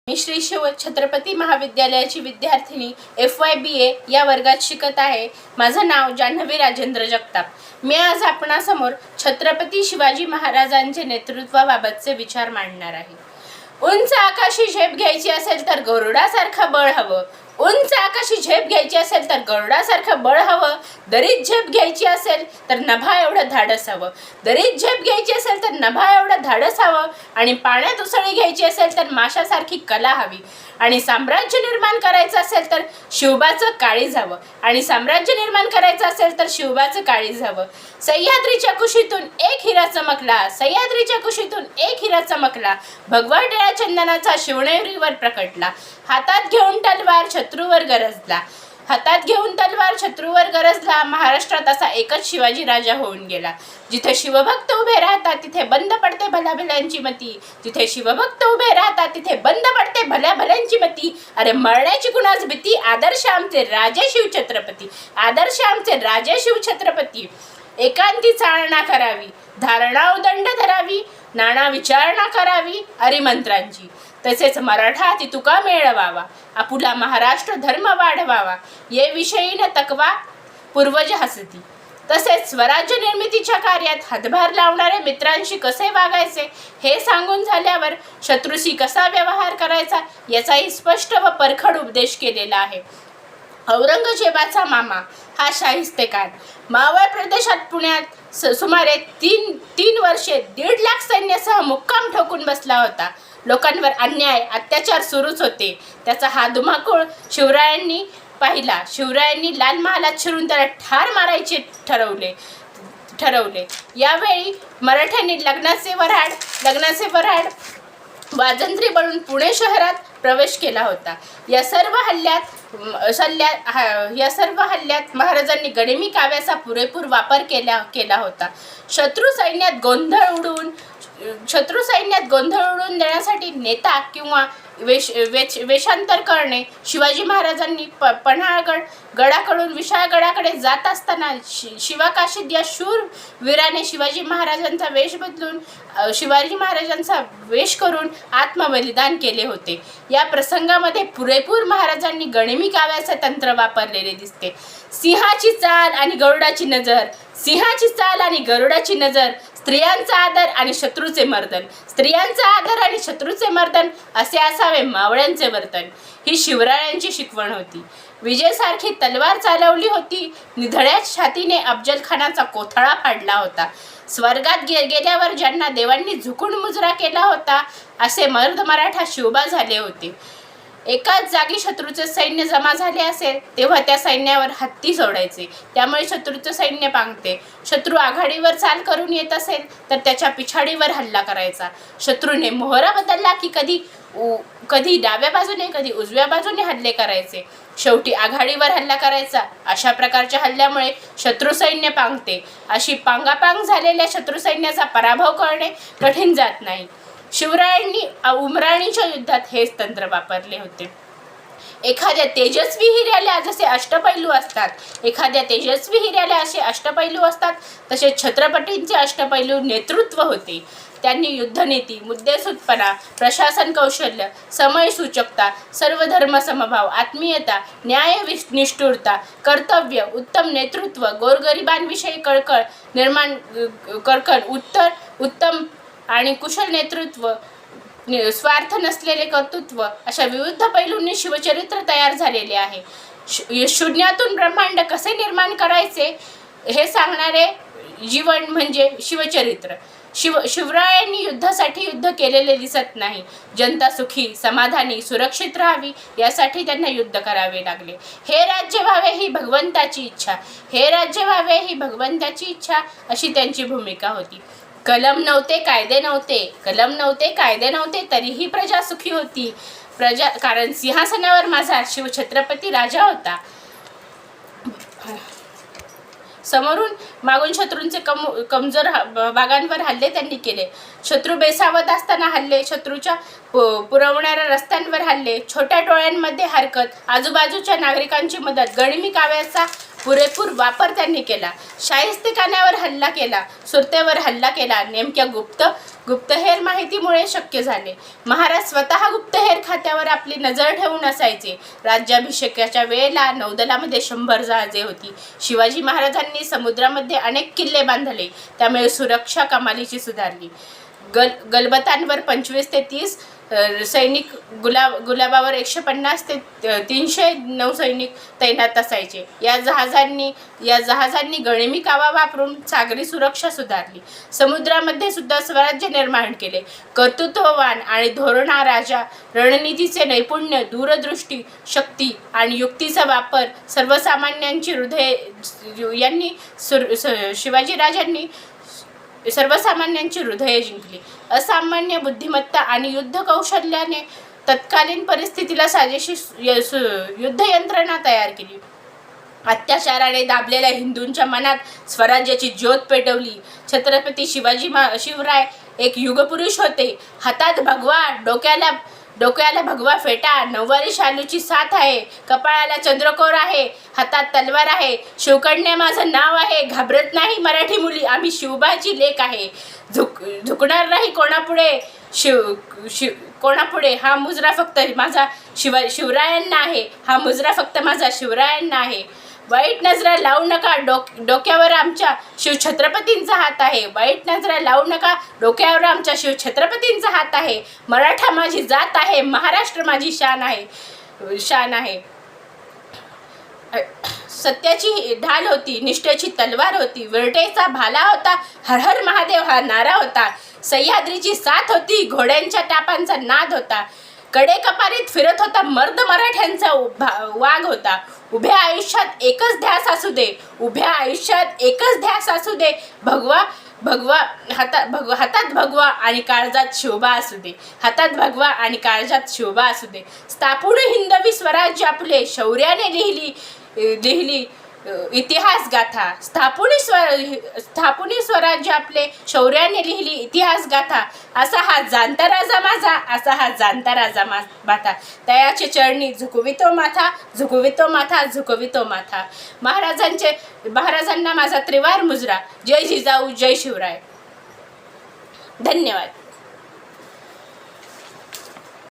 मी श्री शिव छत्रपती महाविद्यालयाची विद्यार्थिनी FY BA या वर्गात शिकत आहे। माझं नाव जान्हवी राजेंद्र जगताप। मी आज आपणासमोर छत्रपती शिवाजी महाराजांचे नेतृत्वाबाबतचे विचार मांडणार आहे। उंच आकाशी झेप घ्यायची असेल तर गरुडासारखं बळ हवं। उंच आकाशी झेप घ्यायची असेल तर गरुडासारखं बळ हवं। दरीत झेप घ्यायची असेल तर नभा एवढं धाडस हवं। दरीत झेप घ्यायची असेल तर नभा एवढं धाडस हवं। आणि पाण्यात उसळी घ्यायची असेल तर माशासारखी कला हवी। आणि साम्राज्य निर्माण करायचं असेल तर शिवबाचं काळीज हवं। आणि साम्राज्य निर्माण करायचं असेल तर शिवबाचं काळीज हवं। सह्याद्रीच्या कुशीतून एक हिरा चमकला। सह्याद्रीच्या कुशीतून एक हिरा चमकला। भगवा टिळा चंदनाचा शिवनेरीवर प्रकटला। हातात घेऊन तलवार शत्रूवर गरजला। हातात घेऊन तलवार शत्रूवर गरजला। महाराष्ट्रात असा एकच शिवाजी राजा होऊन गेला। जिथे शिवभक्त उभे राहतात तिथे बंद पडते भल्या भल्यांची मती। जिथे शिवभक्त उभे राहतात तिथे बंद पडते भल्या भल्यांची मती। अरे मरण्याची कुणाच भीती। आदर्श आमचे राजे शिवछत्रपती। आदर्श आमचे राजे शिवछत्रपती। एकांती चालना करावी। धारणा उदंड धरावी। नाना विचारणा करावी अरिमंत्रांची। तसेच मराठा ती तुका मेळवावा। आपुला महाराष्ट्र धर्म वाढवावा। ये विषयी न तकवा पूर्वज हसती। तसेच स्वराज्य निर्मितीच्या कार्यात हातभार लावणारे मित्रांशी कसे वागायचे हे सांगून झाल्यावर शत्रूशी कसा व्यवहार करायचा याचाही स्पष्ट व परखड उपदेश केलेला आहे। औरंगजेबाचा मामा हा शाहिस्तेखान मावळ प्रदेशात पुण्यात सुमारे तीन वर्षे 1.5 लाख सैन्यासह मुक्काम ठोकून बसला होता। लोकांवर अन्याय अत्याचार सुरूच होते। त्याचा हा धुमाकूळ शिवरायांनी पाहिला। शिवरायांनी लाल महालात शिरून त्याला ठार मारायचे ठरवले। यावेळी मराठ्यांनी लग्नाचे वऱ्हाड वाजंत्री बनून पुणे शहरात प्रवेश केला होता। या सर्व हल्ल्यात महाराजांनी गनिमी काव्याचा पुरेपूर वापर केला होता। शत्रू सैन्यात गोंधळ उडवून देण्यासाठी नेता किंवा वेषांतर करणे। शिवाजी महाराजांनी पन्हाळगड गडाकडून विशाळगडाकडे जात असताना शिवाकाशीत या शूर वीराने शिवाजी महाराजांचा वेश करून आत्मबलिदान केले होते। या प्रसंगामध्ये पुरेपूर महाराजांनी गनिमी काव्याचे तंत्र वापरलेले दिसते। सिंहाची चाल आणि गरुडाची नजर। सिंहाची चाल आणि गरुडाची नजर। स्त्रियांचा आदर आणि शत्रूचे मर्दन। स्त्रियांचा आदर आणि शत्रूचे मर्दन असे असावे मावळ्यांचे वर्तन। ही शिवरायांची शिकवण होती। विजयसारखी तलवार चालवली होती। निधड्या छातीने अफजल खानाचा कोथळा फाडला होता। स्वर्गात गेल्यावर ज्यांना देवांनी झुकून मुजरा केला होता असे मर्द मराठा शिवबा झाले होते। एकाच जागी शत्रूचे सैन्य जमा झाले असेल तेव्हा त्या सैन्यावर हत्ती सोडायचे। त्यामुळे शत्रूचे सैन्य पांगते। शत्रू आघाडीवर चाल करून येत असेल तर त्याच्या पिछाडीवर हल्ला करायचा। शत्रूने मोहरा बदलला की कधी डाव्या बाजूने कधी उजव्या बाजूने हल्ले करायचे। शेवटी आघाडीवर हल्ला करायचा। अशा प्रकारच्या हल्ल्यामुळे शत्रू सैन्य पांगते। अशी पांगापांग झालेल्या शत्रू सैन्याचा पराभव करणे कठीण जात नाही। शिवरायांनी उमराणीच्या युद्धात हेच तंत्र वापरले होते। एखाद्या तेजस्वी हिऱ्याला जसे अष्टपैलू असतात तसे छत्रपतींचे अष्टपैलू नेतृत्व होते। त्यांनी युद्धनीती, मुद्देसूदपणा, प्रशासन कौशल्य, समय सूचकता, सर्वधर्म समभाव, आत्मीयता, न्यायनिष्ठुरता, कर्तव्य, उत्तम नेतृत्व, गोरगरिबांविषयी उत्तम आणि कुशल नेतृत्व, स्वार्थ नसलेले कर्तृत्व अशा विविध पैलूंनी शिवचरित्र तयार झालेले आहे। शून्यातून ब्रह्मांड कसे निर्माण करायचे हे सांगणारे जीवन म्हणजे शिवचरित्र। शिवरायांनी युद्धासाठी युद्ध केलेले दिसत नाही। जनता सुखी, समाधानी, सुरक्षित राहावी यासाठी त्यांना युद्ध करावे लागले। हे राज्य व्हावे ही भगवंताची इच्छा अशी त्यांची भूमिका होती। कलम नव्हते, कायदे नव्हते तरीही प्रजा सुखी होती। कारण सिंहासनावर माझा शिवछत्रपती राजा होता। समोरून मागून शत्रूंचे कमजोर भागांवर हल्ले त्यांनी केले। शत्रू बेसावत असताना हल्ले, शत्रूच्या पुरवणाऱ्या रस्त्यांवर हल्ले, छोट्या टोळ्यांमध्ये हरकत, आजूबाजूच्या नागरिकांची मदत, गनिमी काव्याचा पुरेपूर वापर त्यांनी केला। शाहिस्तेखानावर हल्ला केला, सुरतेवर हल्ला केला। नेमक्या गुप्तहेर माहितीमुळे शक्य झाले। महाराज स्वतः गुप्तहेर खात्यावर आपली नजर ठेवून असायचे. राज्याभिषेकाच्या वेळेला नौदलामध्ये 100 जहाजे होती. शिवाजी महाराजांनी समुद्रामध्ये अनेक किल्ले बांधले, त्यामुळे सुरक्षा कमालीची सुधारली. गलबतांवर 25 ते 30 सैनिक, गुलाबावर 150 ते 300 नौसैनिक तैनात असायचे. या जहाजांनी गनिमी कावा वापरून सागरी सुरक्षा सुधारली. समुद्रामध्ये सुद्धा स्वराज्य निर्माण केले. कर्तृत्ववान आणि धोरणा राजा, रणनीतीचे नैपुण्य, दूरदृष्टी, शक्ती आणि युक्तीचा वापर, सर्वसामान्यांची हृदय यांनी शिवाजीराजांनी सर्वसामान्यांची हृदये जिंकली. असामान्य बुद्धिमत्ता आणि युद्ध कौशल्याने तत्कालीन परिस्थितीला साजेशी युद्ध यंत्रणा तयार केली. अत्याचाराने दाबलेल्या हिंदूंच्या मनात स्वराज्याची ज्योत पेटवली. छत्रपती शिवराय एक युगपुरुष होते. हातात भगवा, डोक्याला भगवा फेटा, नऊवारी शालूची साथ आहे, कपाळाला चंद्रकोर आहे, हातात तलवार आहे. शिवकन्या माझं नाव आहे, घाबरत नाही मराठी मुली, आम्ही शिवबाची लेक आहे. झुकणार नाही कोणापुढे, कोणापुढे. हा मुजरा फक्त माझा शिवरायांना आहे, हा मुजरा फक्त माझा शिवरायांना आहे. वाईट नजरा लावू नका, डोक्यावर आमच्या शिवछत्रपतींचा हात आहे. वाईट नजरा लावू नका, डोक्यावर आमच्या शिवछत्रपतींचा हात आहे. मराठा माझी जात आहे, महाराष्ट्र माझी शान आहे. सत्याची ढाल होती, निष्ठेची तलवार होती, विरटेचा भाला होता, हर हर महादेव हा नारा होता. सह्याद्रीची साथ होती, घोड्यांच्या टापांचा नाद होता. कडे कपारीत फिरत होता मर्द मराठ्यांचा वाघ होता. उभ्या आयुष्यात एकच ध्यास असू दे, उभ्या आयुष्यात एकच ध्यास असू दे. हातात भगवा आणि काळजात शिवबा असू दे, हातात भगवा आणि काळजात शिवबा असू दे. स्थापून हिंदवी स्वराज्य आपले, शौर्याने लिहिली इतिहास गाथा. स्थापुनी स्वराज्य आपले, शौर्याने लिहिली इतिहास गाथा. असा हा जाणता राजा माझा, असा हा जाणता राजा माझा. तयाचे चरणी झुकवितो माथा, झुकवितो माथा, झुकवितो माथा. महाराजांना माझा त्रिवार मुजरा. जय जिजाऊ, जय शिवराय. धन्यवाद.